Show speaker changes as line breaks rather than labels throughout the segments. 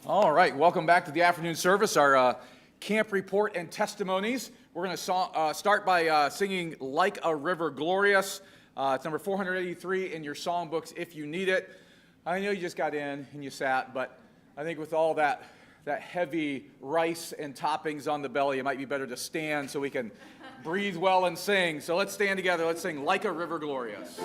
All right, welcome back to the afternoon service, our camp report and testimonies. We're going to start by singing Like a River Glorious. It's number 483 in your songbooks if you need it. I know you just got in and you sat, but I think with all that heavy rice and toppings on the belly, it might be better to stand so we can breathe well and sing. So let's stand together. Let's sing Like a River Glorious.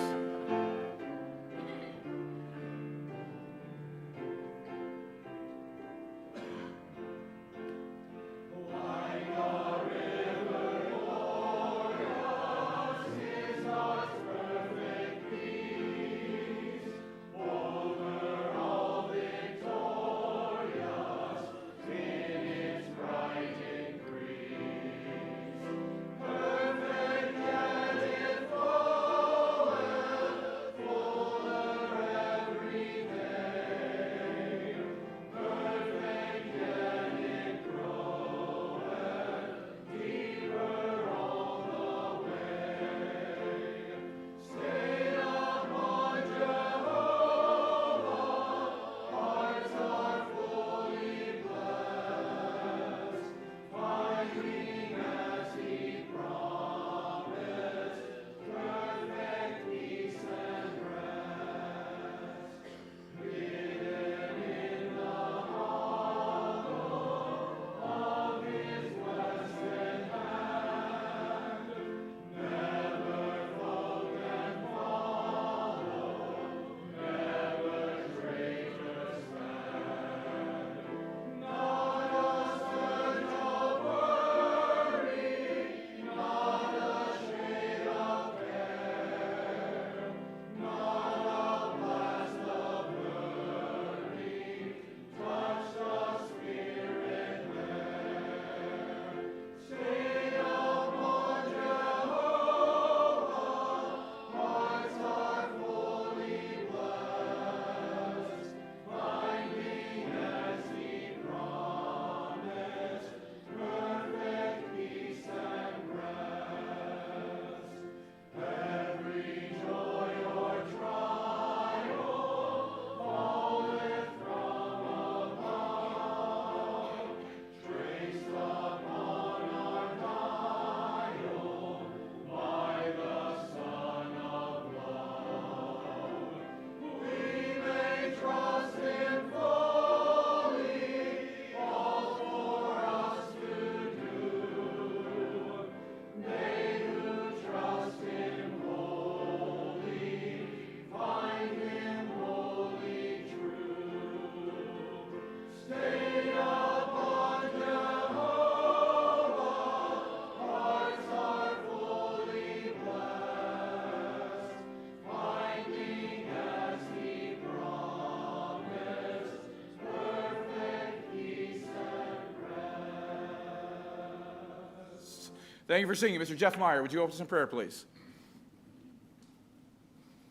Thank you for singing. Mr. Jeff Meyer, would you open us in prayer, please?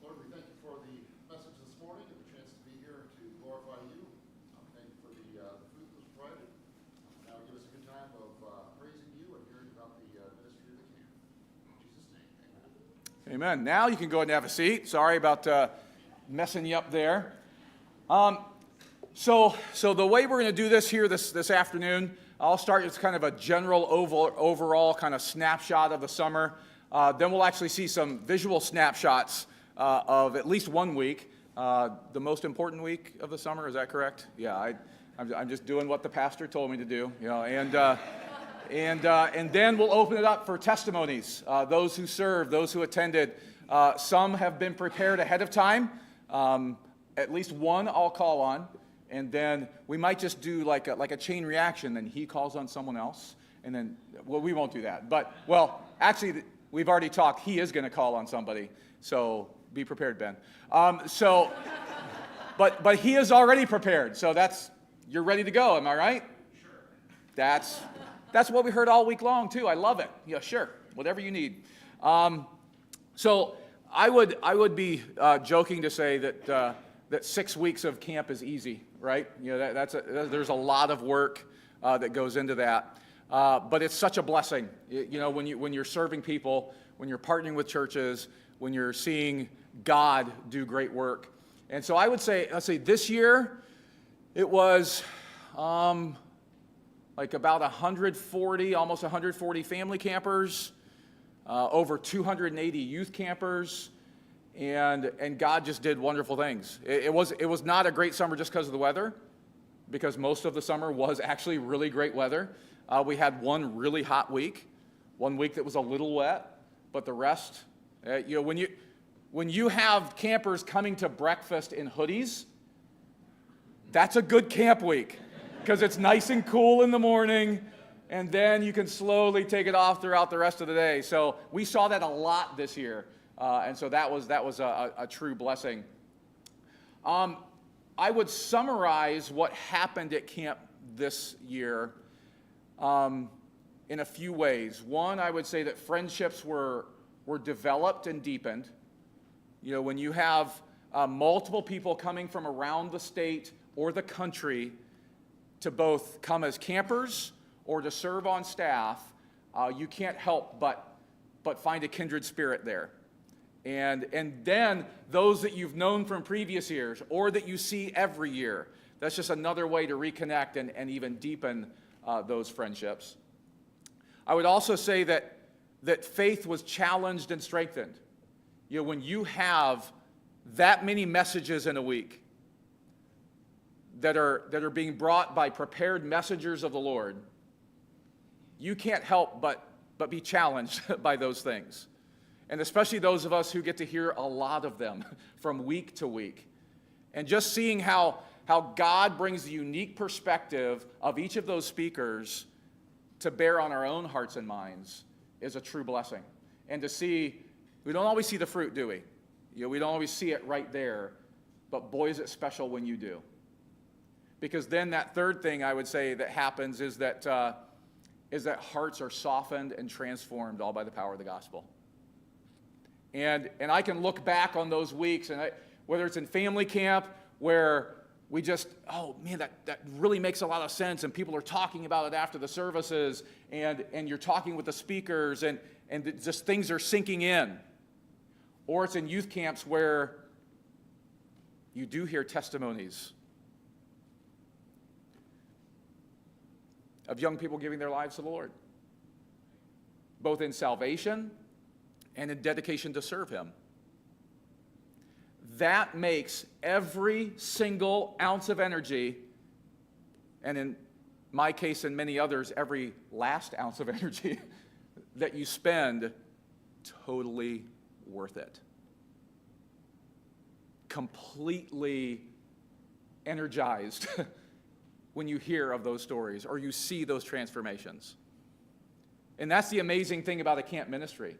Lord, we thank you for the message this morning and the chance to be here to glorify you. Thank you for the food that was provided. Now give us a good time of praising you and hearing about the ministry of the camp. In Jesus' name, amen.
Amen. Now you can go ahead and have a seat. Sorry about messing you up there. So the way we're going to do this here this afternoon, I'll start with kind of a general overall kind of snapshot of the summer. Then we'll actually see some visual snapshots of at least 1 week, the most important week of the summer. Is that correct? Yeah, I'm just doing what the pastor told me to do, you know. And then we'll open it up for testimonies. Those who served, those who attended. Some have been prepared ahead of time. At least one I'll call on. And then we might just do like a chain reaction. Then he calls on someone else. And then, well, we won't do that. But, well, actually, we've already talked. He is going to call on somebody. So be prepared, Ben. But he is already prepared. So you're ready to go. Am I right?
Sure.
That's what we heard all week long, too. I love it. Yeah, sure. Whatever you need. So I would be joking to say that 6 weeks of camp is easy, right? You know, there's a lot of work that goes into that. But it's such a blessing, you know, when you're serving people, when you're partnering with churches, when you're seeing God do great work. And so I would say, let's say this year, it was, like about 140, almost 140 family campers, over 280 youth campers, and God just did wonderful things. It was not a great summer just because of the weather, because most of the summer was actually really great weather. We had one really hot week, one week that was a little wet, but the rest, when you have campers coming to breakfast in hoodies, that's a good camp week, because it's nice and cool in the morning, and then you can slowly take it off throughout the rest of the day. So we saw that a lot this year, and so that was a true blessing. I would summarize what happened at camp this year in a few ways. One, I would say that friendships were developed and deepened. When you have multiple people coming from around the state or the country to both come as campers or to serve on staff, you can't help but find a kindred spirit there. And then those that you've known from previous years or that you see every year, that's just another way to reconnect and even deepen those friendships. I would also say that faith was challenged and strengthened. When you have that many messages in a week that are being brought by prepared messengers of the Lord, you can't help but be challenged by those things. And especially those of us who get to hear a lot of them from week to week. And just seeing how God brings the unique perspective of each of those speakers to bear on our own hearts and minds is a true blessing. And to see, we don't always see the fruit, do we? We don't always see it right there, but boy, is it special when you do. Because then that third thing I would say that happens is that hearts are softened and transformed all by the power of the gospel. And I can look back on those weeks, and whether it's in family camp where we just, oh man, that really makes a lot of sense, and people are talking about it after the services, and you're talking with the speakers, and just things are sinking in. Or it's in youth camps where you do hear testimonies of young people giving their lives to the Lord, both in salvation and in dedication to serve Him. That makes every single ounce of energy, and in my case and many others, every last ounce of energy that you spend, totally worth it. Completely energized when you hear of those stories or you see those transformations. And that's the amazing thing about a camp ministry,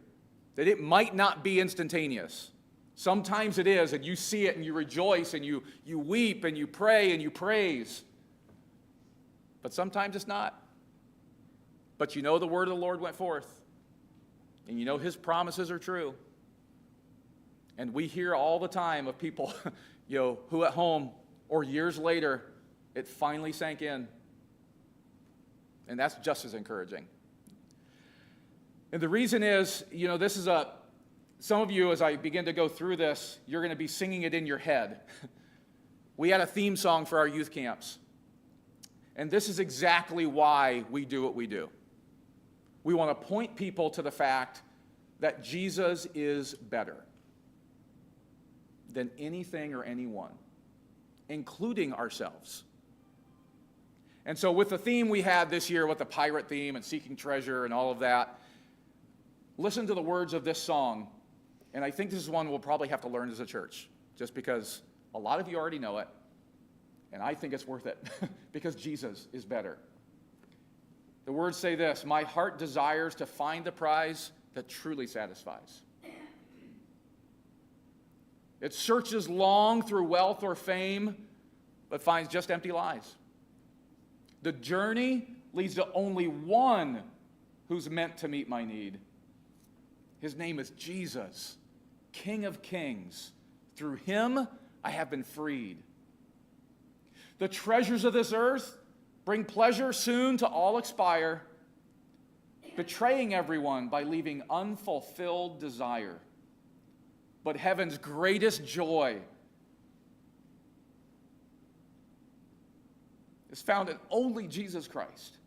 that it might not be instantaneous. Sometimes it is, and you see it and you rejoice and you weep and you pray and you praise. But sometimes it's not. But you know the word of the Lord went forth, and you know His promises are true. And we hear all the time of people, who at home or years later, it finally sank in. And that's just as encouraging. And the reason is, this is some of you, as I begin to go through this, you're going to be singing it in your head. We had a theme song for our youth camps. And this is exactly why we do what we do. We want to point people to the fact that Jesus is better than anything or anyone, including ourselves. And so with the theme we had this year, with the pirate theme and seeking treasure and all of that, listen to the words of this song. And I think this is one we'll probably have to learn as a church, just because a lot of you already know it, and I think it's worth it, because Jesus is better. The words say this: "My heart desires to find the prize that truly satisfies. It searches long through wealth or fame, but finds just empty lies. The journey leads to only one who's meant to meet my need. His name is Jesus, King of Kings. Through Him, I have been freed. The treasures of this earth bring pleasure soon to all expire, betraying everyone by leaving unfulfilled desire. But heaven's greatest joy is found in only Jesus Christ.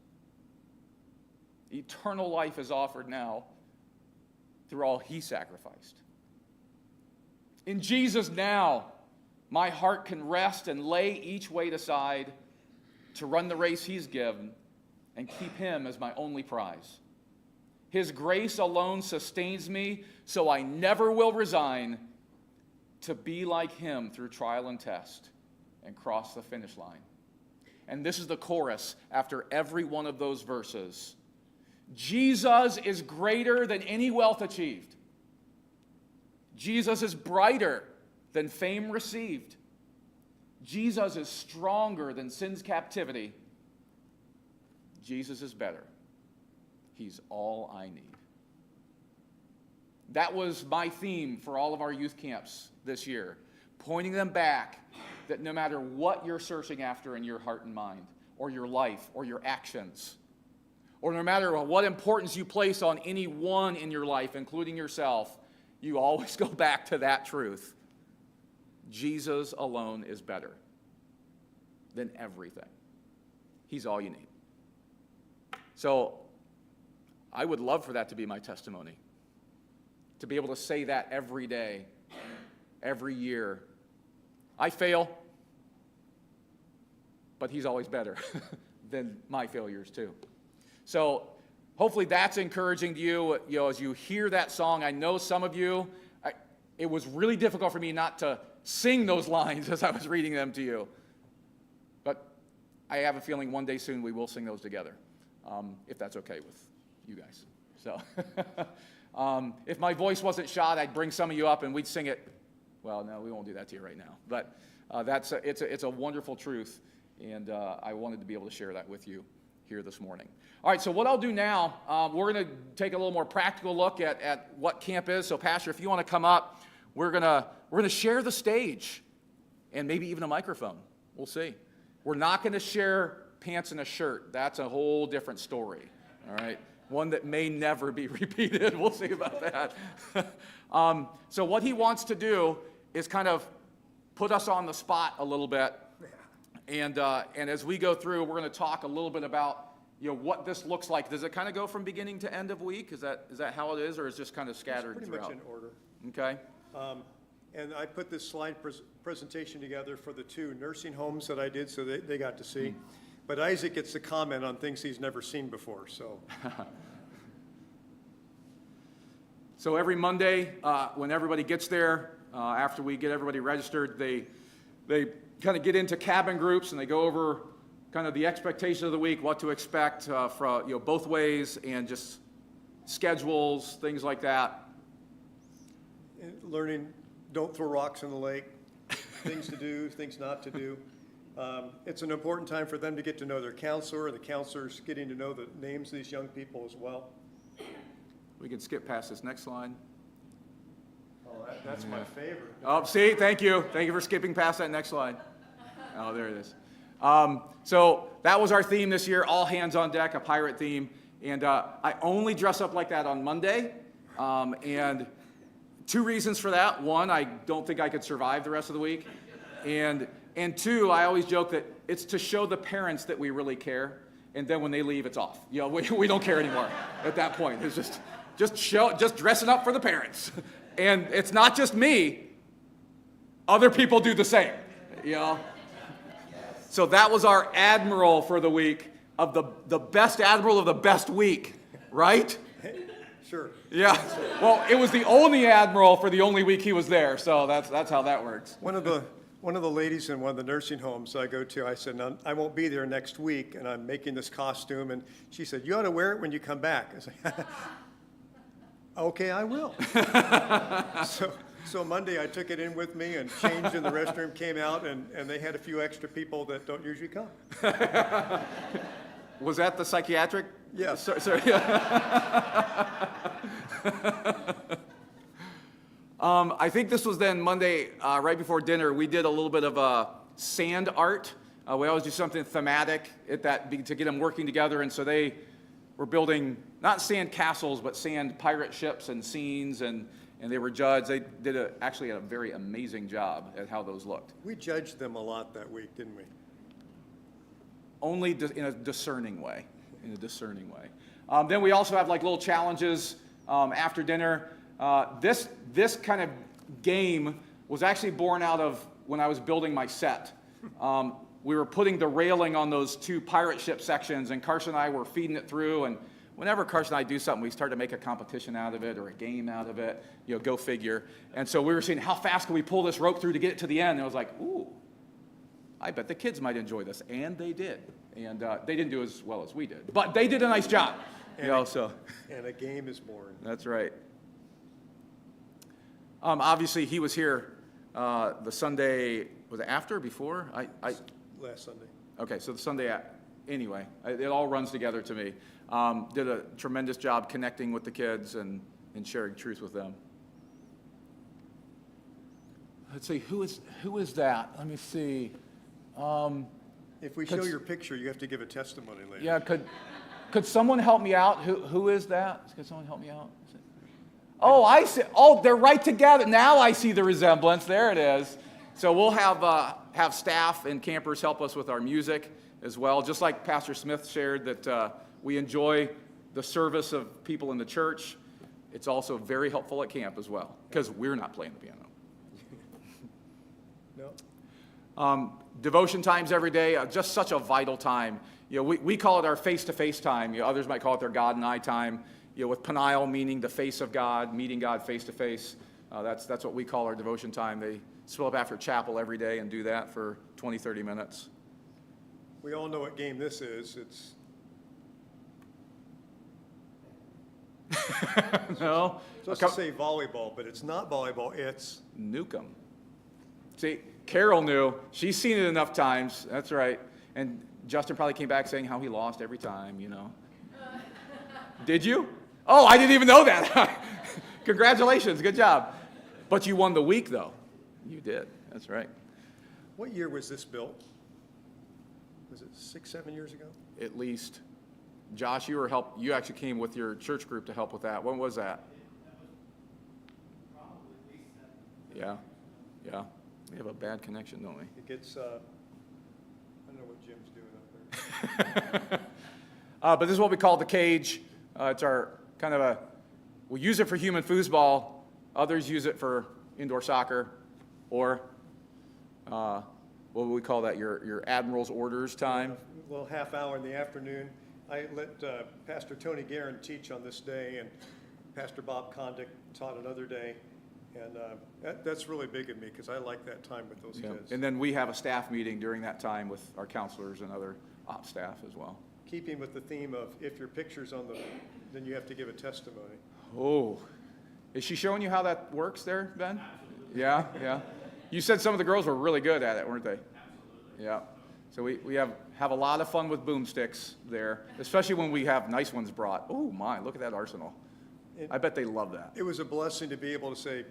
Eternal life is offered now through all he sacrificed. In Jesus now, my heart can rest and lay each weight aside to run the race he's given and keep him as my only prize. His grace alone sustains me, so I never will resign to be like him through trial and test and cross the finish line. And this is the chorus after every one of those verses. Jesus is greater than any wealth achieved. Jesus is brighter than fame received. Jesus is stronger than sin's captivity. Jesus is better. He's all I need. That was my theme for all of our youth camps this year, pointing them back that no matter what you're searching after in your heart and mind, or your life, or your actions, or no matter what importance you place on any one in your life, including yourself, you always go back to that truth. Jesus alone is better than everything. He's all you need. So I would love for that to be my testimony, to be able to say that every day, every year. I fail, but he's always better than my failures too. So hopefully that's encouraging to you. As you hear that song, I know some of you, it was really difficult for me not to sing those lines as I was reading them to you. But I have a feeling one day soon we will sing those together, if that's okay with you guys. So if my voice wasn't shot, I'd bring some of you up and we'd sing it. Well, no, we won't do that to you right now. But it's a wonderful truth, and I wanted to be able to share that with you here this morning. All right, so what I'll do now, we're going to take a little more practical look at what camp is. So, Pastor, if you want to come up, we're gonna share the stage and maybe even a microphone. We'll see. We're not going to share pants and a shirt. That's a whole different story. All right, one that may never be repeated. We'll see about that. So what he wants to do is kind of put us on the spot a little bit, and as we go through, we're going to talk a little bit about what this looks like. Does it kind of go from beginning to end of week? Is that how it is, or is it just kind of scattered
It's
throughout?
pretty much in order.
Okay.
And I put this slide presentation together for the 2 nursing homes that I did, so they got to see. But Isaac gets to comment on things he's never seen before, so.
So every Monday, when everybody gets there, after we get everybody registered, they kind of get into cabin groups and they go over kind of the expectation of the week, what to expect from both ways, and just schedules, things like that.
Learning, don't throw rocks in the lake, things to do, things not to do. It's an important time for them to get to know their counselor, and the counselor's getting to know the names of these young people as well.
We can skip past this next slide.
Oh, that's my favorite.
Oh, see, thank you. Thank you for skipping past that next slide. Oh, there it is. So that was our theme this year, all hands on deck, a pirate theme. And I only dress up like that on Monday. And 2 reasons for that. 1, I don't think I could survive the rest of the week. And 2, I always joke that it's to show the parents that we really care. And then when they leave, it's off. We don't care anymore at that point. It's just dressing up for the parents. And it's not just me. Other people do the same, So that was our admiral for the week, of the best admiral of the best week, right?
Sure.
Yeah. Well, it was the only admiral for the only week he was there, so that's how that works.
One of the ladies in one of the nursing homes I go to, I said, "No, I won't be there next week, and I'm making this costume." And she said, "You ought to wear it when you come back." I said, "Okay, I will." So Monday I took it in with me and changed in the restroom, came out, and they had a few extra people that don't usually come.
Was that the psychiatric?
Yes.
Sorry. I think this was then Monday, right before dinner, we did a little bit of sand art. We always do something thematic to get them working together, and so they were building not sand castles, but sand pirate ships and scenes, and they were judged. They did actually a very amazing job at how those looked.
We judged them a lot that week, didn't we?
only in a discerning way, Then we also have like little challenges after dinner. This kind of game was actually born out of when I was building my set. We were putting the railing on those 2 pirate ship sections, and Carson and I were feeding it through, and whenever Carson and I do something, we start to make a competition out of it or a game out of it, go figure. And so we were seeing how fast can we pull this rope through to get it to the end, and I was like, ooh, I bet the kids might enjoy this, and they did. And they didn't do as well as we did, but they did a nice job.
And a game is born.
That's right. Obviously, he was here the Sunday, was it after, before?
Last Sunday.
Okay, so the Sunday, anyway, it all runs together to me. Did a tremendous job connecting with the kids and sharing truth with them. Let's see, who is that? Let me see.
If we show your picture, you have to give a testimony later.
Yeah, could someone help me out? Who is that? Could someone help me out? Oh, I see. Oh, they're right together. Now I see the resemblance. There it is. So we'll have staff and campers help us with our music as well. Just like Pastor Smith shared that we enjoy the service of people in the church. It's also very helpful at camp as well because we're not playing the piano.
No.
Devotion times every day, just such a vital time. We call it our face-to-face time. Others might call it their God and I time. With Peniel meaning the face of God, meeting God face-to-face. That's what we call our devotion time. They split up after chapel every day and do that for 20, 30 minutes.
We all know what game this is. It's
No?
supposed to say volleyball, but it's not volleyball. It's
Nukem. See, Carol knew. She's seen it enough times. That's right. And Justin probably came back saying how he lost every time, Did you? Oh, I didn't even know that. Congratulations. Good job. But you won the week, though. You did. That's right.
What year was this built? Was it 6, 7 years ago?
At least. Josh, you actually came with your church group to help with that. When was that? Yeah. Yeah. We have a bad connection, don't we?
It gets, I don't know what Jim's doing up there.
But this is what we call the cage. It's our kind of we use it for human foosball. Others use it for indoor soccer, or what would we call that? Your Admiral's orders time.
Well, half hour in the afternoon. I let Pastor Tony Guerin teach on this day, and Pastor Bob Condick taught another day. And that's really big of me because I like that time with those kids.
And then we have a staff meeting during that time with our counselors and other op staff as well.
Keeping with the theme of if your picture's on then you have to give a testimony.
Oh, is she showing you how that works there, Ben? Yeah, yeah. You said some of the girls were really good at it, weren't they? Absolutely. Yeah. So we have a lot of fun with boomsticks there, especially when we have nice ones brought. Oh my, look at that arsenal. I bet they love that.
It was a blessing to be able to say,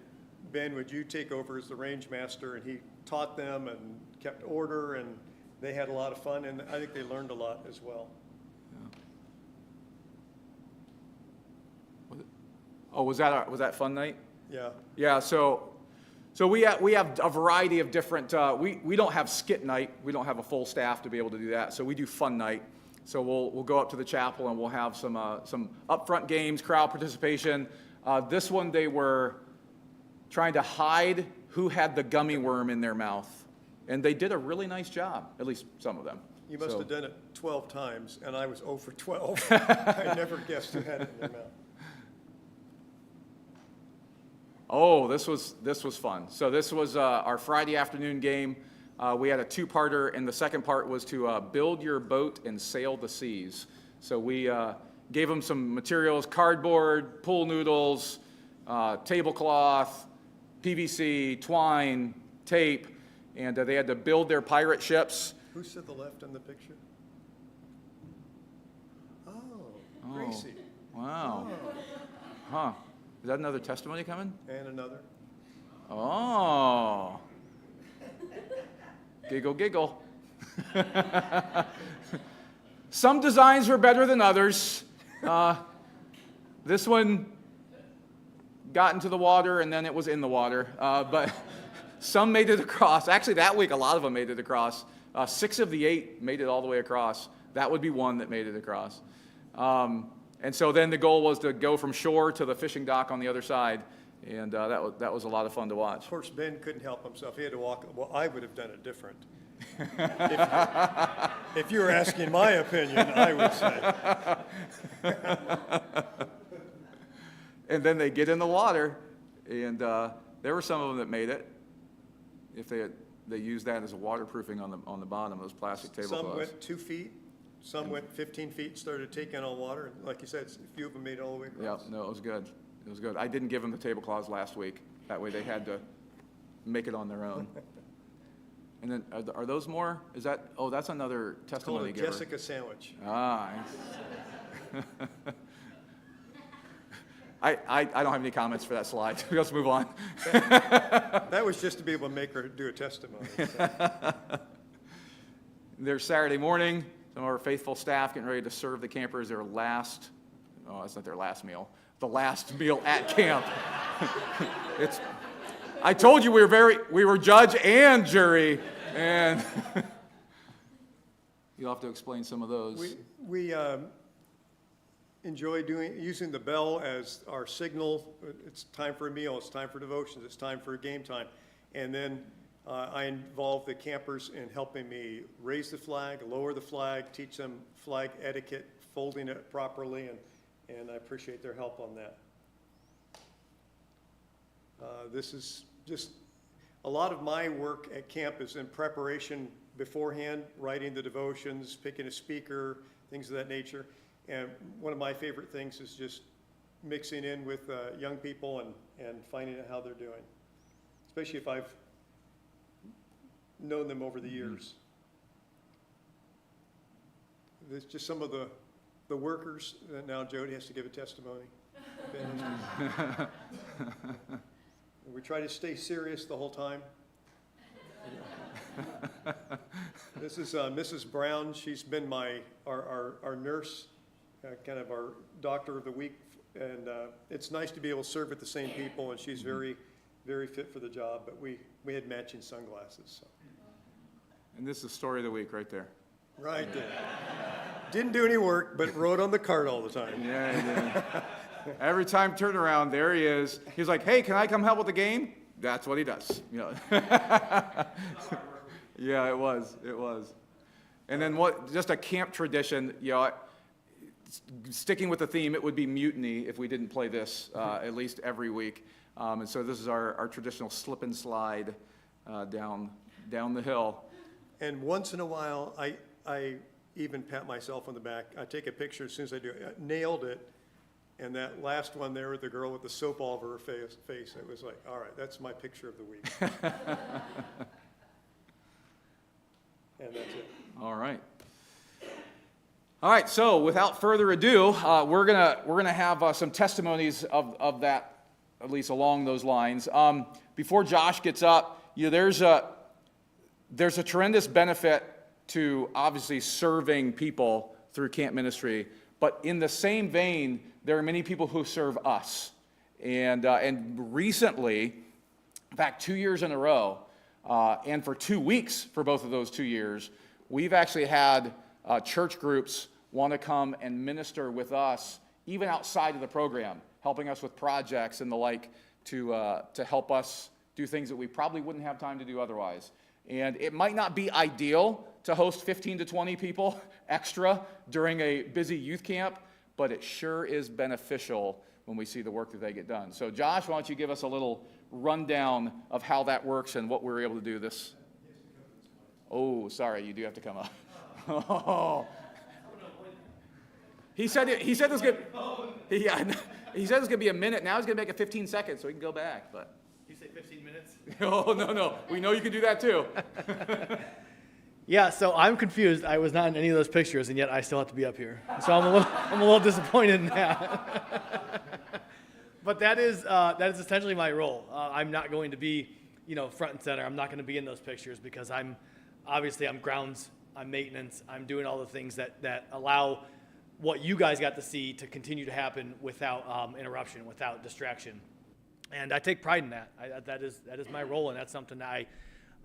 Ben, would you take over as the range master? And he taught them and kept order, and they had a lot of fun, and I think they learned a lot as well.
Oh, was that fun night?
Yeah.
Yeah. So we have a variety of different. We don't have skit night. We don't have a full staff to be able to do that. So we do fun night. So we'll go up to the chapel and we'll have some upfront games, crowd participation. This one they were trying to hide who had the gummy worm in their mouth, and they did a really nice job. At least some of them.
You must have done it 12 times, and I was 0 for 12. I never guessed who had it in their mouth.
Oh, this was fun. So this was our Friday afternoon game. We had a two-parter, and the second part was to build your boat and sail the seas. So we gave them some materials: cardboard, pool noodles, tablecloth, PVC, twine, tape, and they had to build their pirate ships.
Who's to the left in the picture? Oh, Gracie.
Wow. Huh. Is that another testimony coming?
And another.
Oh. Giggle, giggle. Some designs were better than others. This one got into the water and then it was in the water. But some made it across. Actually, that week, a lot of them made it across. 6 of the 8 made it all the way across. That would be one that made it across. And so then the goal was to go from shore to the fishing dock on the other side, and that was a lot of fun to watch.
Of course, Ben couldn't help himself. He had to walk. Well, I would have done it different. If you were asking my opinion, I would say.
And then they get in the water, and there were some of them that made it. If they used that as a waterproofing on the bottom of those plastic tablecloths.
Some went 2 feet, some went 15 feet, started taking on water. And like you said, a few of them made it all the way across.
Yeah, no, it was good. It was good. I didn't give them the tablecloths last week. That way they had to make it on their own. And then, are those more? Is that, oh, that's another
It's called
testimony
a
giver.
Jessica sandwich.
Ah. I don't have any comments for that slide. Let's move on.
That was just to be able to make her do a testimony. So.
There's Saturday morning, some of our faithful staff getting ready to serve the campers their last, oh, it's not their last meal, the last meal at camp. I told you we were judge and jury, and you'll have to explain some of those.
We enjoy using the bell as our signal. It's time for a meal, it's time for devotions, it's time for game time. And then I involve the campers in helping me raise the flag, lower the flag, teach them flag etiquette, folding it properly, and I appreciate their help on that. This is just, a lot of my work at camp is in preparation beforehand, writing the devotions, picking a speaker, things of that nature. And one of my favorite things is just mixing in with young people and finding out how they're doing, especially if I've known them over the years. There's just some of the workers. Now Jody has to give a testimony. We try to stay serious the whole time. This is Mrs. Brown. She's been our nurse, kind of our doctor of the week, and it's nice to be able to serve with the same people, and she's very, very fit for the job, but we had matching sunglasses. So.
And this is the story of the week right there.
Right there. Didn't do any work, but wrote on the card all the time.
Yeah, he did. Every time turn around, there he is. He's like, hey, can I come help with the game? That's what he does. You know. Yeah, it was. And then just a camp tradition, you know, sticking with the theme, it would be mutiny if we didn't play this at least every week. And so this is our traditional slip and slide down the hill.
And once in a while, I even pat myself on the back. I take a picture as soon as I do it. I nailed it. And that last one there with the girl with the soap all over her face, it was like, all right, that's my picture of the week. And that's it.
All right, so without further ado, we're gonna have some testimonies of that, at least along those lines. Before Josh gets up, you know, there's a tremendous benefit to obviously serving people through camp ministry, but in the same vein, there are many people who serve us. And recently, in fact, 2 years in a row, and for 2 weeks for both of those 2 years, we've actually had church groups want to come and minister with us, even outside of the program, helping us with projects and the like to help us do things that we probably wouldn't have time to do otherwise. And it might not be ideal to host 15 to 20 people extra during a busy youth camp, but it sure is beneficial when we see the work that they get done. So Josh, why don't you give us a little rundown of how that works and what we were able to do this. Oh, sorry, you do have to come up. Oh. He said this could be a minute. Now he's gonna make it 15 seconds so he can go back. But
You say 15 minutes?
oh no, we know you can do that too.
Yeah, so I'm confused. I was not in any of those pictures, and yet I still have to be up here. So I'm a little disappointed in that. But that is essentially my role. I'm not going to be, front and center. I'm not going to be in those pictures because I'm grounds, I'm maintenance, I'm doing all the things that allow what you guys got to see to continue to happen without interruption, without distraction. And I take pride in that. That is my role, and that's something that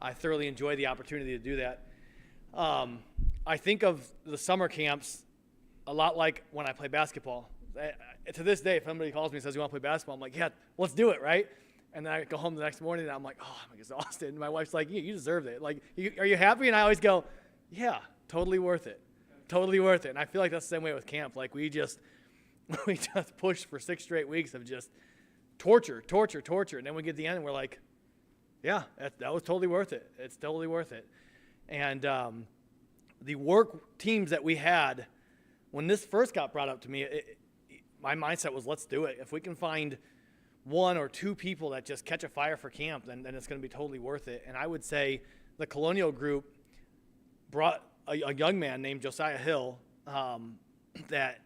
I thoroughly enjoy the opportunity to do that. I think of the summer camps a lot like when I play basketball. To this day, if somebody calls me and says, you want to play basketball? I'm like, yeah, let's do it, right? And then I go home the next morning and I'm like, oh, I'm exhausted. And my wife's like, you deserve it. Like, are you happy? And I always go, yeah, totally worth it. Totally worth it. And I feel like that's the same way with camp. Like, we just pushed for 6 straight weeks of just torture. And then we get to the end and we're like, yeah, that was totally worth it. It's totally worth it. And the work teams that we had, when this first got brought up to me, my mindset was, let's do it. If we can find 1 or 2 people that just catch a fire for camp, then it's going to be totally worth it. And I would say the Colonial group brought a young man named Josiah Hill that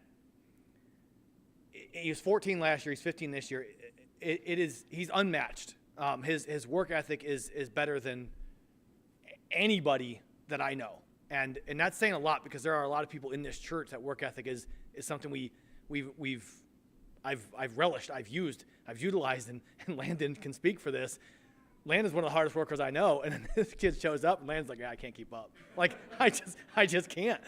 he was 14 last year. He's 15 this year. He's unmatched. His work ethic is better than anybody that I know. And that's saying a lot, because there are a lot of people in this church that work ethic is something I've relished, I've utilized, and Landon can speak for this. Landon's one of the hardest workers I know, and then this kid shows up and Landon's like, yeah, I can't keep up. Like, I just can't.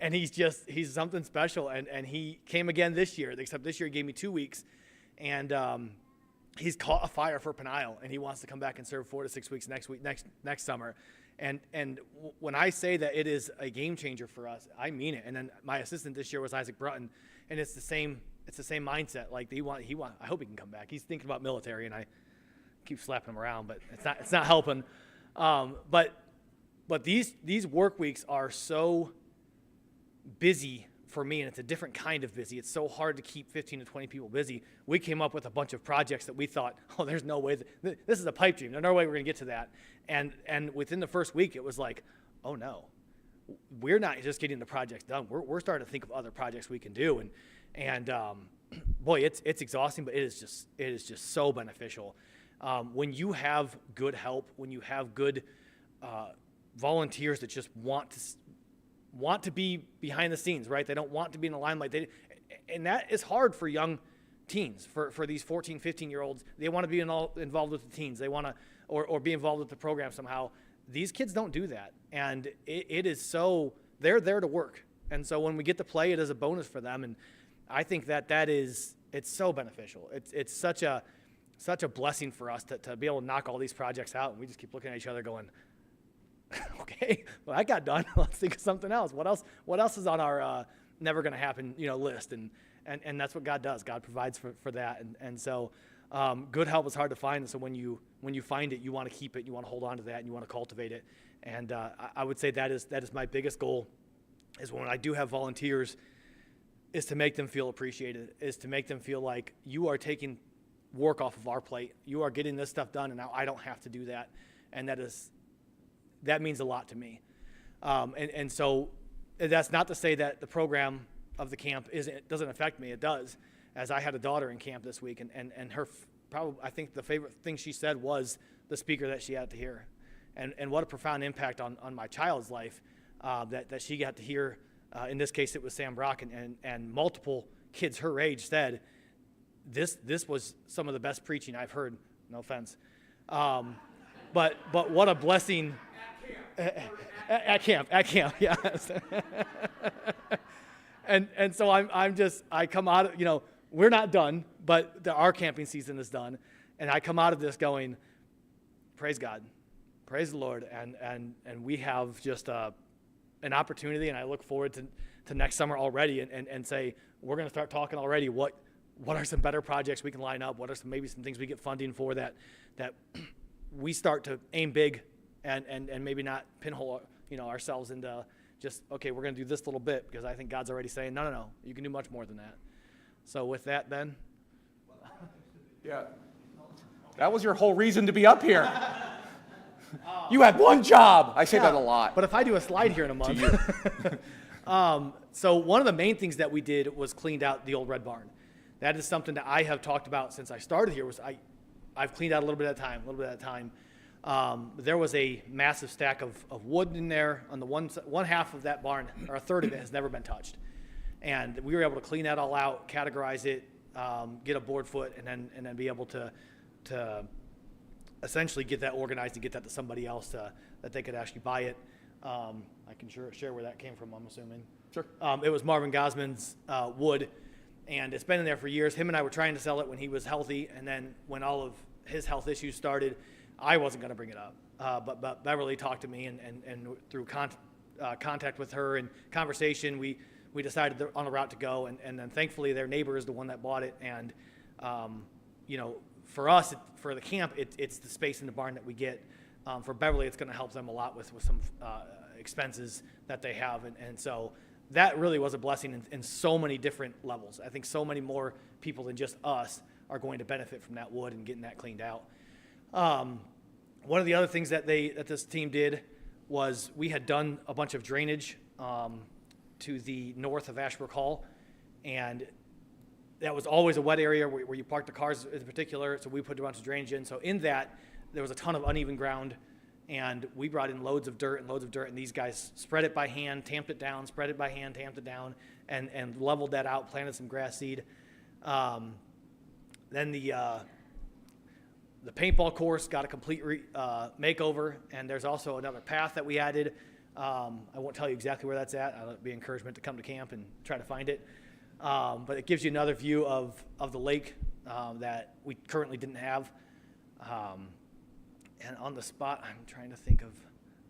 And he's something special, and he came again this year, except this year he gave me 2 weeks, and he's caught a fire for Peniel, and he wants to come back and serve 4 to 6 weeks next summer. And when I say that it is a game changer for us, I mean it. And then my assistant this year was Isaac Brutton, and it's the same mindset. Like, I hope he can come back. He's thinking about military, and I keep slapping him around, but it's not helping. But these work weeks are so busy for me, and it's a different kind of busy. It's so hard to keep 15 to 20 people busy. We came up with a bunch of projects that we thought, oh, there's no way this is a pipe dream. There's no way we're going to get to that. And within the first week, it was like, oh no, we're not just getting the projects done. We're starting to think of other projects we can do. And boy, it's exhausting, but it is just so beneficial. When you have good help, when you have good volunteers that just want to be behind the scenes, right? They don't want to be in the limelight. And that is hard for young teens, for these 14, 15-year-olds. They want to be involved with the teens. They want to, or be involved with the program somehow. These kids don't do that. And it is so, they're there to work. And so when we get to play, it is a bonus for them. And I think it's so beneficial. It's such a blessing for us to be able to knock all these projects out. And we just keep looking at each other going, okay, well, that got done. Let's think of something else. What else is on our never going to happen, list? And that's what God does. God provides for that. And so good help is hard to find. And so when you find it, you want to keep it, you want to hold on to that, and you want to cultivate it. And I would say that is my biggest goal, is when I do have volunteers, is to make them feel appreciated, is to make them feel like you are taking work off of our plate. You are getting this stuff done, and now I don't have to do that. And that means a lot to me. And so that's not to say that the program of the camp doesn't affect me. It does, as I had a daughter in camp this week, and her probably, I think the favorite thing she said was the speaker that she had to hear. And what a profound impact on my child's life that she got to hear. In this case, it was Sam Brock, and multiple kids her age said, this was some of the best preaching I've heard. No offense. But what a blessing. At camp, yes. and so I come out of, we're not done, but our camping season is done. And I come out of this going, praise God, praise the Lord. And we have just an opportunity, and I look forward to next summer already and say, we're going to start talking already. What are some better projects we can line up? What are maybe some things we get funding for that we start to aim big and maybe not pinhole ourselves into just, okay, we're going to do this little bit, because I think God's already saying, no, you can do much more than that. So with that, Ben?
Yeah. That was your whole reason to be up here. You had one job. I say that a lot.
But if I do a slide here in a month. So one of the main things that we did was cleaned out the old red barn. That is something that I have talked about since I started here. I've cleaned out a little bit at a time. There was a massive stack of wood in there on the one half of that barn, or a third of it has never been touched. And we were able to clean that all out, categorize it, get a board foot, and then be able to essentially get that organized and get that to somebody else that they could actually buy it. I can share where that came from, I'm assuming.
Sure.
It was Marvin Gosman's wood, and it's been in there for years. Him and I were trying to sell it when he was healthy, and then when all of his health issues started, I wasn't going to bring it up. But Beverly talked to me, and through contact with her and conversation, we decided on a route to go, and then thankfully their neighbor is the one that bought it, and for us, for the camp, it's the space in the barn that we get. For Beverly, it's going to help them a lot with some expenses that they have, and so that really was a blessing in so many different levels. I think so many more people than just us are going to benefit from that wood and getting that cleaned out. One of the other things that this team did was we had done a bunch of drainage to the north of Ashbrook Hall, and that was always a wet area where you park the cars in particular, so we put a bunch of drainage in. So in that, there was a ton of uneven ground, and we brought in loads of dirt, and these guys spread it by hand, tamped it down, spread it by hand, tamped it down, and leveled that out, planted some grass seed. Then the paintball course got a complete makeover, and there's also another path that we added. I won't tell you exactly where that's at. It'll be encouragement to come to camp and try to find it. But it gives you another view of the lake that we currently didn't have. And on the spot, I'm trying to think of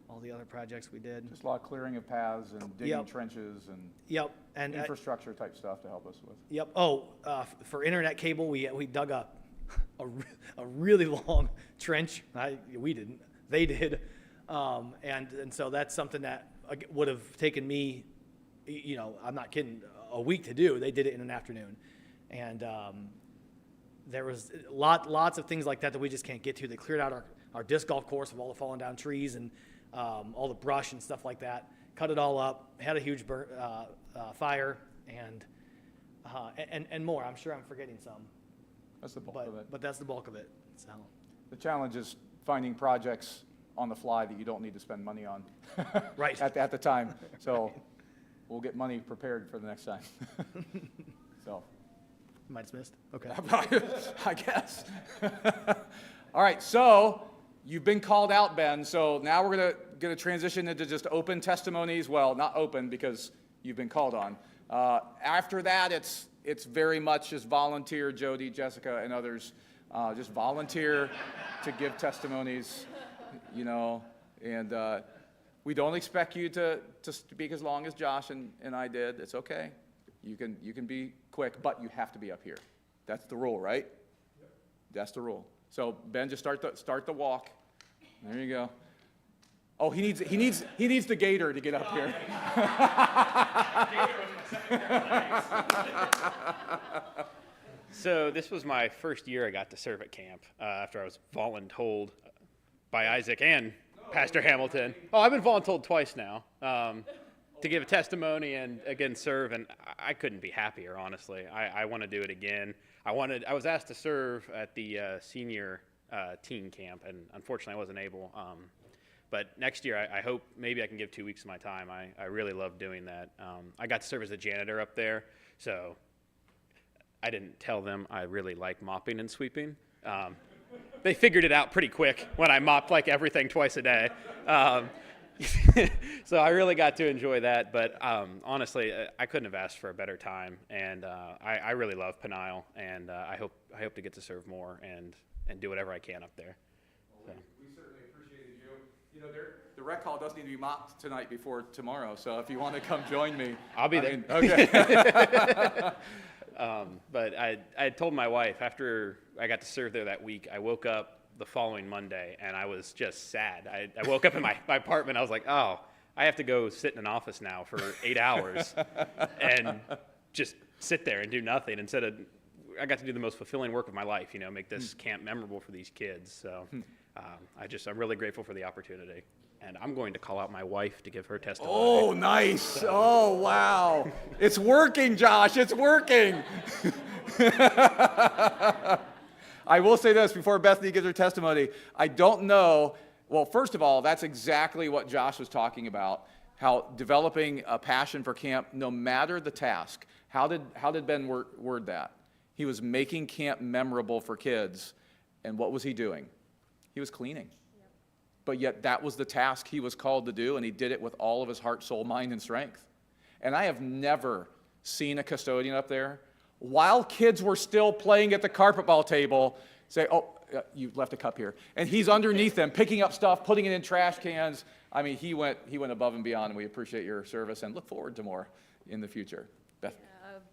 all the other projects we did.
Just a lot of clearing of paths and digging
Yep.
trenches and
Yep. And
infrastructure type stuff to help us with.
Yep. Oh, for internet cable, we dug a really long trench. We didn't. They did. And so that's something that would have taken me, I'm not kidding, a week to do. They did it in an afternoon. And there was lots of things like that we just can't get to. They cleared out our disc golf course of all the fallen down trees and all the brush and stuff like that. Cut it all up. Had a huge fire and more. I'm sure I'm forgetting some.
That's the bulk of it.
But that's the bulk of it. So
The challenge is finding projects on the fly that you don't need to spend money on.
Right.
At the time. So we'll get money prepared for the next time. So.
might have missed. Okay.
I guess. All right, so you've been called out, Ben. So now we're gonna transition into just open testimonies. Well, not open because you've been called on. After that, it's very much just volunteer, Jody, Jessica, and others. Just volunteer to give testimonies, and we don't expect you to speak as long as Josh and I did. It's okay. You can be quick, but you have to be up here. That's the rule, right? Yep. That's the rule. So Ben, just start the walk. There you go. Oh, he needs the gator to get up here.
So this was my first year I got to serve at camp after I was voluntold by Isaac and Pastor Hamilton. Oh, I've been voluntold twice now to give a testimony and again serve, and I couldn't be happier, honestly. I want to do it again. I was asked to serve at the senior teen camp, and unfortunately I wasn't able. But next year, I hope maybe I can give 2 weeks of my time. I really love doing that. I got to serve as a janitor up there, so I didn't tell them I really like mopping and sweeping. They figured it out pretty quick when I mopped like everything twice a day. So I really got to enjoy that. But honestly, I couldn't have asked for a better time. And I really love Peniel, and I hope to get to serve more and do whatever I can up there. So.
We certainly appreciated you. The rec hall doesn't need to be mopped tonight before tomorrow, so if you want to come join me.
I'll be there.
Okay.
But I told my wife after I got to serve there that week, I woke up the following Monday and I was just sad. I woke up in my apartment. I was like, oh, I have to go sit in an office now for 8 hours and just sit there and do nothing instead of I got to do the most fulfilling work of my life, make this camp memorable for these kids. So I'm really grateful for the opportunity. And I'm going to call out my wife to give her testimony.
Oh, nice. So. Oh, wow. It's working, Josh. It's working. I will say this before Bethany gives her testimony. I don't know. Well, first of all, that's exactly what Josh was talking about, how developing a passion for camp, no matter the task. How did Ben word that? He was making camp memorable for kids. And what was he doing? He was cleaning. Yep. but yet that was the task he was called to do, and he did it with all of his heart, soul, mind, and strength. And I have never seen a custodian up there, while kids were still playing at the carpet ball table, say, oh, you left a cup here. And he's underneath them, picking up stuff, putting it in trash cans. I mean, he went above and beyond, and we appreciate your service and look forward to more in the future. Beth?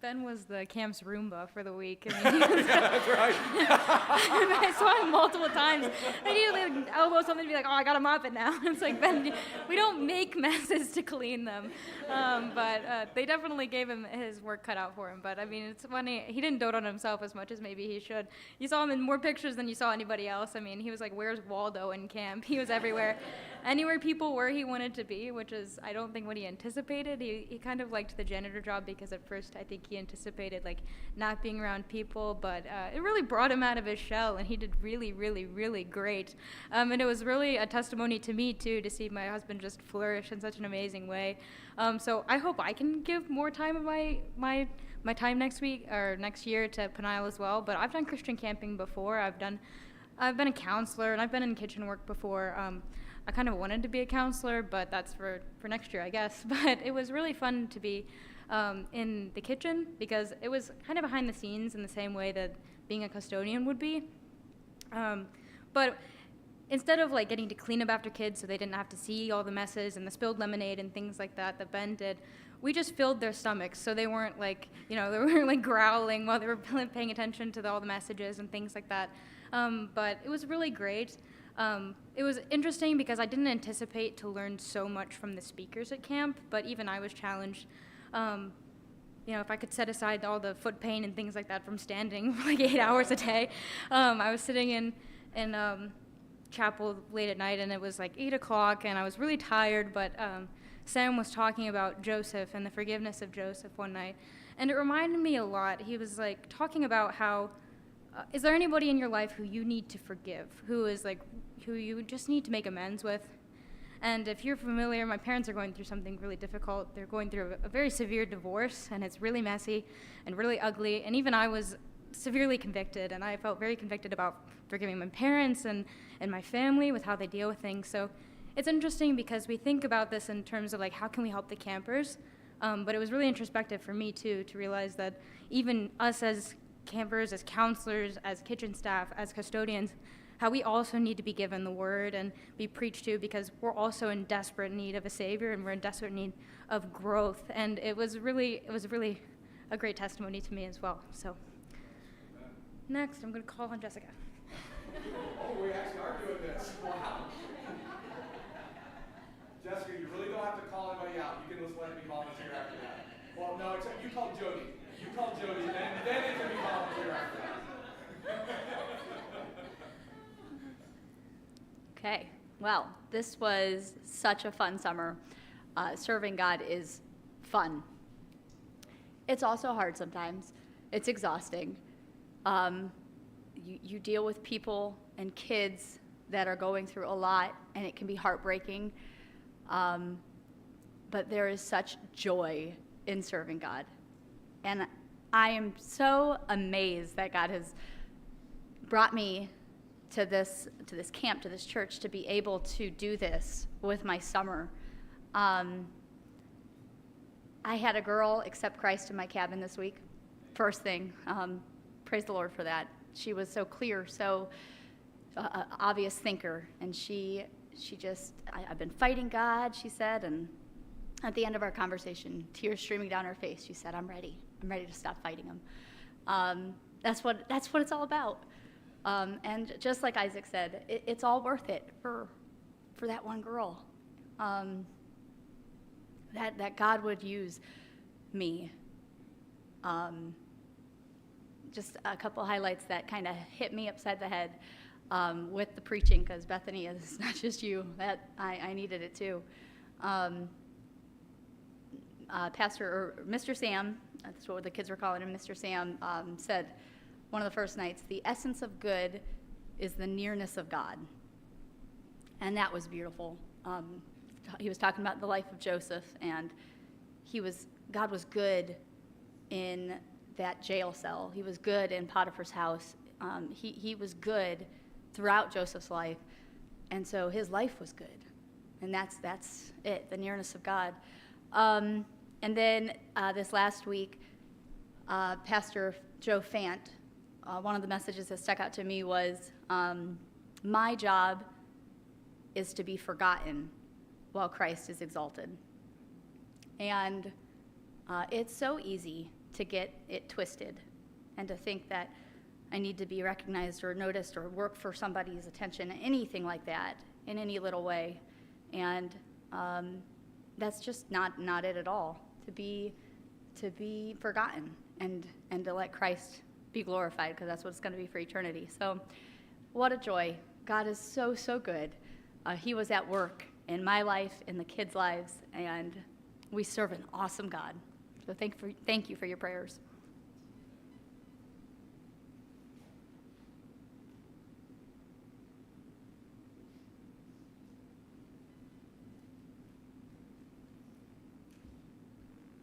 Ben was the camp's Roomba for the week. I mean, he was,
That's right.
I saw him multiple times. I needed to like, elbow something to be like, oh, I got to mop it now. It's like, Ben, we don't make messes to clean them. But they definitely gave him his work cut out for him. But I mean, it's funny. He didn't dote on himself as much as maybe he should. You saw him in more pictures than you saw anybody else. I mean, he was like, where's Waldo in camp? He was everywhere. Anywhere people were, he wanted to be, which is, I don't think what he anticipated. He kind of liked the janitor job because at first I think he anticipated like not being around people, but it really brought him out of his shell, and he did really, really, really great. And it was really a testimony to me too to see my husband just flourish in such an amazing way. So I hope I can give more time of my time next week or next year to Peniel as well. But I've done Christian camping before. I've been a counselor, and I've been in kitchen work before. I kind of wanted to be a counselor, but that's for next year, I guess. But it was really fun to be in the kitchen because it was kind of behind the scenes in the same way that being a custodian would be. But instead of like getting to clean up after kids so they didn't have to see all the messes and the spilled lemonade and things like that Ben did, we just filled their stomachs so they weren't like, they weren't like growling while they were paying attention to all the messages and things like that. But it was really great. It was interesting because I didn't anticipate to learn so much from the speakers at camp, but even I was challenged. If I could set aside all the foot pain and things like that from standing for like 8 hours a day, I was sitting in chapel late at night, and it was like 8 o'clock, and I was really tired, but Sam was talking about Joseph and the forgiveness of Joseph one night, and it reminded me a lot. He was like talking about how is there anybody in your life who you need to forgive, who you just need to make amends with? And if you're familiar, my parents are going through something really difficult. They're going through a very severe divorce, and it's really messy and really ugly. And even I was severely convicted, and I felt very convicted about forgiving my parents and my family with how they deal with things. So it's interesting because we think about this in terms of like, how can we help the campers? But it was really introspective for me too, to realize that even us as campers, as counselors, as kitchen staff, as custodians, how we also need to be given the word and be preached to, because we're also in desperate need of a savior, and we're in desperate need of growth. And it was really a great testimony to me as well. So next, I'm going to call on Jessica.
Oh, we actually are doing this. Wow. Jessica, you really don't have to call anybody out. You can just let me volunteer after that. Well, no, except you call Jody. You call Jody, and then it can be volunteer after that.
Okay, well, this was such a fun summer. Serving God is fun. It's also hard sometimes. It's exhausting. You deal with people and kids that are going through a lot, and it can be heartbreaking. But there is such joy in serving God. And I am so amazed that God has brought me to this camp, to this church, to be able to do this with my summer. I had a girl accept Christ in my cabin this week. First thing, praise the Lord for that. She was so clear, so obvious thinker, and I've been fighting God, she said, and at the end of our conversation, tears streaming down her face, she said, I'm ready to stop fighting him. That's what it's all about. And just like Isaac said, it's all worth it for that one girl. That God would use me. Just a couple highlights that kind of hit me upside the head with the preaching, because Bethany, is not just you. That I needed it too. Mr. Sam, that's what the kids were calling him, Mr. Sam, said one of the first nights, the essence of good is the nearness of God. And that was beautiful. He was talking about the life of Joseph, and God was good in that jail cell. He was good in Potiphar's house. He was good throughout Joseph's life. And so his life was good. And that's it, the nearness of God. And then this last week, Pastor Joe Fant, one of the messages that stuck out to me was, my job is to be forgotten while Christ is exalted. And it's so easy to get it twisted and to think that I need to be recognized or noticed or work for somebody's attention, anything like that, in any little way. And that's just not it at all. To be forgotten and to let Christ be glorified, because that's what it's going to be for eternity. So what a joy. God is so, so good. He was at work in my life, in the kids' lives, and we serve an awesome God. So thank you for your prayers.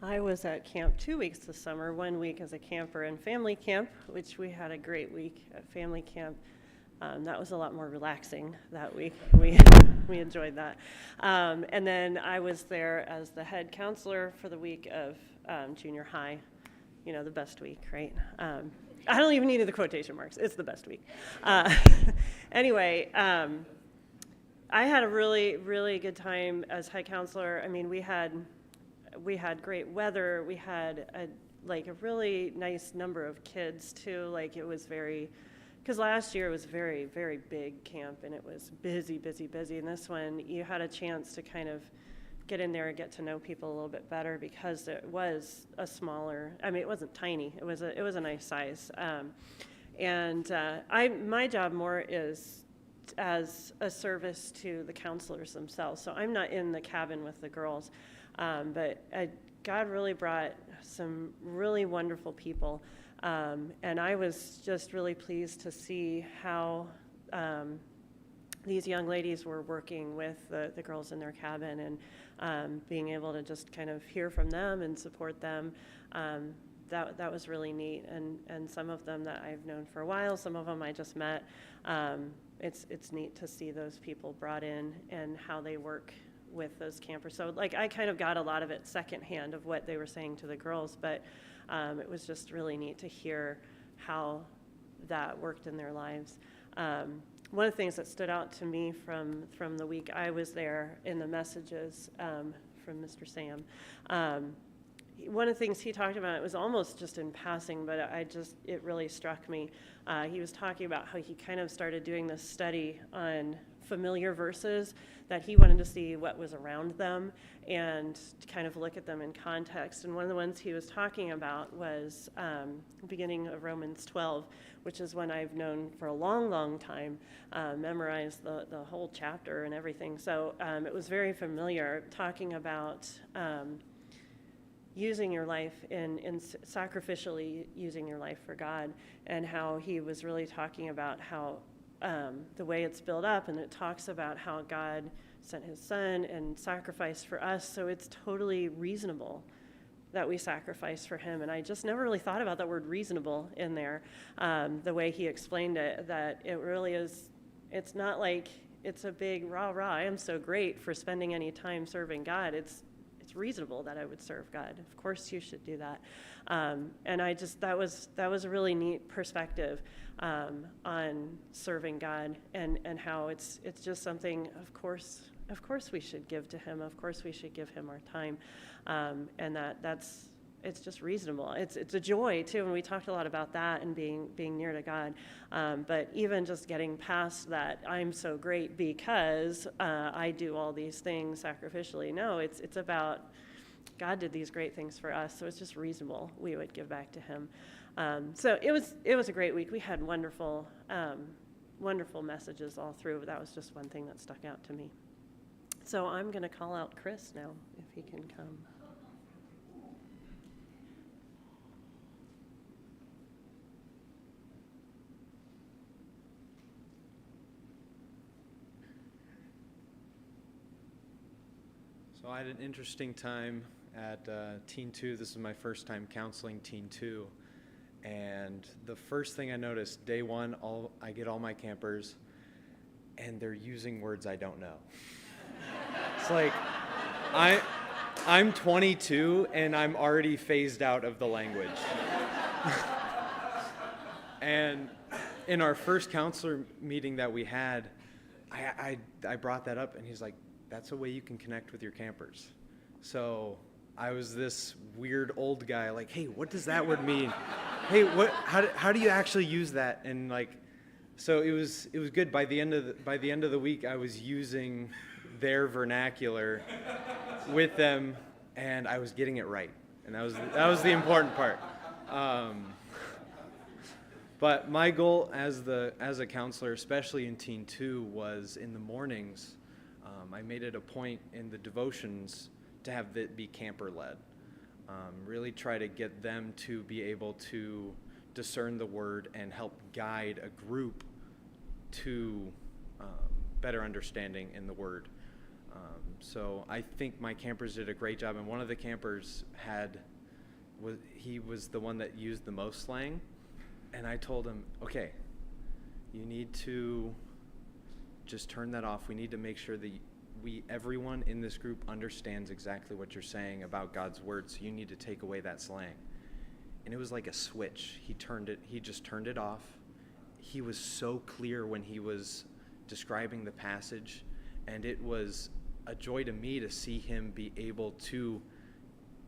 I was at camp 2 weeks this summer, 1 week as a camper in family camp, which we had a great week at family camp. That was a lot more relaxing that week. We enjoyed that. And then I was there as the head counselor for the week of junior high. You know, the best week, right? I don't even need the quotation marks. It's the best week. Anyway, I had a really, really good time as head counselor. I mean, we had great weather. We had a really nice number of kids too. Like, it was because last year it was very, very big camp, and it was busy. And this one, you had a chance to kind of get in there and get to know people a little bit better, because it was a smaller, I mean, it wasn't tiny. It was a nice size. My job more is as a service to the counselors themselves. So I'm not in the cabin with the girls. But God really brought some really wonderful people, and I was just really pleased to see how these young ladies were working with the girls in their cabin, and being able to just kind of hear from them and support them. That was really neat, and some of them that I've known for a while, some of them I just met. It's neat to see those people brought in and how they work with those campers. So I kind of got a lot of it secondhand of what they were saying to the girls, but it was just really neat to hear how that worked in their lives. One of the things that stood out to me from the week I was there in the messages from Mr. Sam, one of the things he talked about, it was almost just in passing, but it really struck me. He was talking about how he kind of started doing this study on familiar verses, that he wanted to see what was around them and to kind of look at them in context. And one of the ones he was talking about was beginning of Romans 12, which is one I've known for a long, long time, memorized the whole chapter and everything. So it was very familiar, talking about using your life in sacrificially using your life for God, and how he was really talking about how the way it's built up, and it talks about how God sent his son and sacrificed for us, so it's totally reasonable that we sacrifice for him. And I just never really thought about that word reasonable in there, the way he explained it, that it really is, it's not like it's a big rah, I am so great for spending any time serving God. It's reasonable that I would serve God. Of course you should do that. And I just, that was a really neat perspective on serving God, and how it's just something, of course we should give to him. Of course we should give him our time. And it's just reasonable. It's a joy too, and we talked a lot about that and being near to God. But even just getting past that, I'm so great because I do all these things sacrificially. No, it's about God did these great things for us, so it's just reasonable we would give back to him. So it was a great week. We had wonderful messages all through. That was just one thing that stuck out to me. So I'm going to call out Chris now, if he can come.
So I had an interesting time at Teen 2. This is my first time counseling Teen 2. And the first thing I noticed, day one, I get all my campers, and they're using words I don't know. It's like, I'm 22 and I'm already phased out of the language. And in our first counselor meeting that we had, I brought that up, and he's like, that's a way you can connect with your campers. So I was this weird old guy, like, hey, what does that word mean? Hey, how do you actually use that? And like, so it was good. By the end of the week, I was using their vernacular with them, and I was getting it right, and that was the important part. But my goal as a counselor, especially in Teen 2, was in the mornings, I made it a point in the devotions to have it be camper-led. Really try to get them to be able to discern the word and help guide a group to better understanding in the word. So I think my campers did a great job, and one of the campers he was the one that used the most slang. And I told him, okay, you need to just turn that off. We need to make sure that everyone in this group understands exactly what you're saying about God's word, so you need to take away that slang. And it was like a switch. He just turned it off. He was so clear when he was describing the passage, and it was a joy to me to see him be able to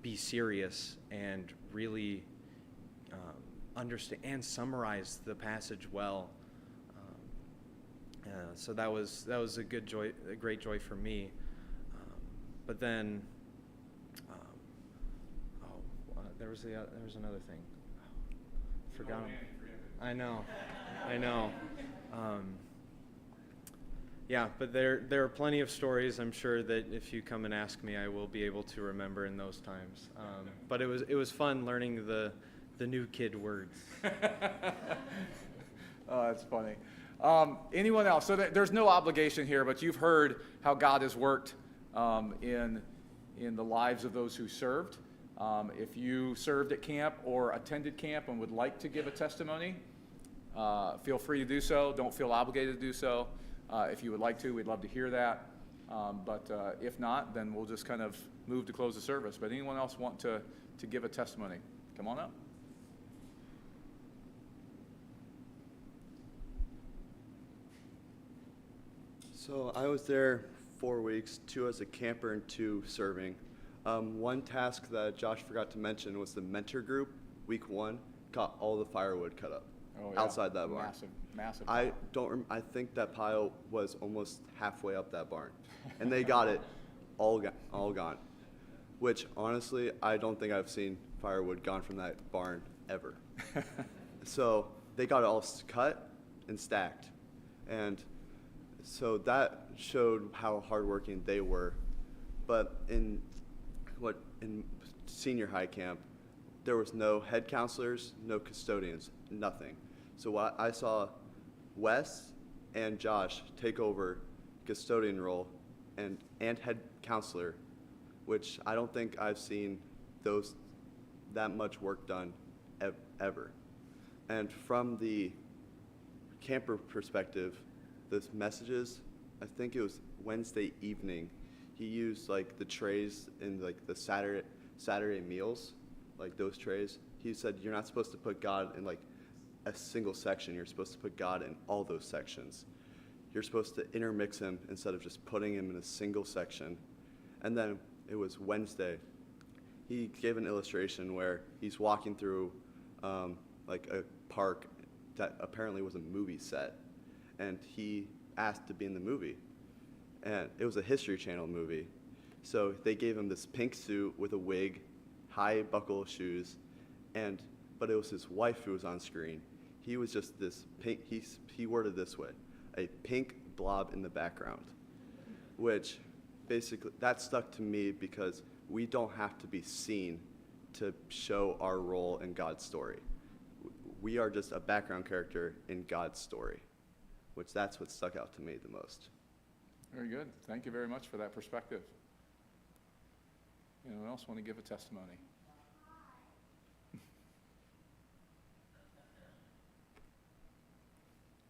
be serious and really understand and summarize the passage well. So that was a great joy for me. But then, there was another thing. Forgot. I know. Yeah, but there are plenty of stories. I'm sure that if you come and ask me, I will be able to remember in those times. But it was fun learning the new kid words.
Oh, that's funny. Anyone else? So there's no obligation here, but you've heard how God has worked in the lives of those who served. If you served at camp or attended camp and would like to give a testimony, feel free to do so. Don't feel obligated to do so. If you would like to, we'd love to hear that. But if not, then we'll just kind of move to close the service. But anyone else want to give a testimony? Come on up.
So I was there 4 weeks, 2 as a camper and 2 serving. One task that Josh forgot to mention was the mentor group, week 1, got all the firewood cut up outside that barn.
Massive.
I think that pile was almost halfway up that barn, and they got it all gone. Which honestly, I don't think I've seen firewood gone from that barn ever. So they got it all cut and stacked, and so that showed how hardworking they were. But in senior high camp, there was no head counselors, no custodians, nothing. So I saw Wes and Josh take over custodian role and head counselor, which I don't think I've seen that much work done ever. And from the camper perspective, the messages, I think it was Wednesday evening, he used like the trays in like the Saturday meals, like those trays. He said you're not supposed to put God in like a single section. You're supposed to put God in all those sections. You're supposed to intermix him instead of just putting him in a single section. And then it was Wednesday. He gave an illustration where he's walking through like a park that apparently was a movie set. And he asked to be in the movie. And it was a History Channel movie. So they gave him this pink suit with a wig, high buckle shoes, but it was his wife who was on screen. He was just this pink, he worded this way, a pink blob in the background, which basically, that stuck to me because we don't have to be seen to show our role in God's story. We are just a background character in God's story, which that's what stuck out to me the most.
Very good. Thank you very much for that perspective. Anyone else want to give a testimony?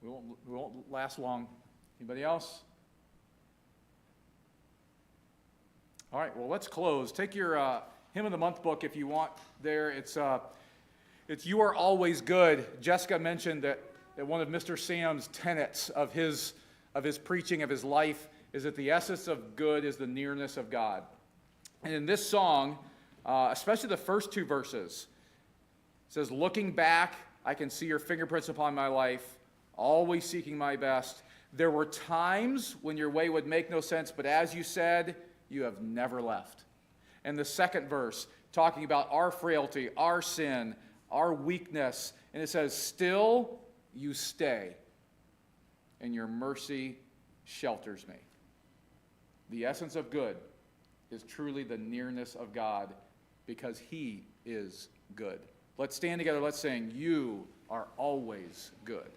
We won't last long. Anybody else? All right, well, let's close. Take your Hymn of the Month book if you want there. It's You Are Always Good. Jessica mentioned that one of Mr. Sam's tenets of his preaching, of his life, is that the essence of good is the nearness of God. And in this song, especially the first two verses, it says, looking back, I can see your fingerprints upon my life, always seeking my best. There were times when your way would make no sense, but as you said, you have never left. And the second verse, talking about our frailty, our sin, our weakness, and it says, still you stay, and your mercy shelters me. The essence of good is truly the nearness of God, because he is good. Let's stand together, let's sing, You Are Always Good.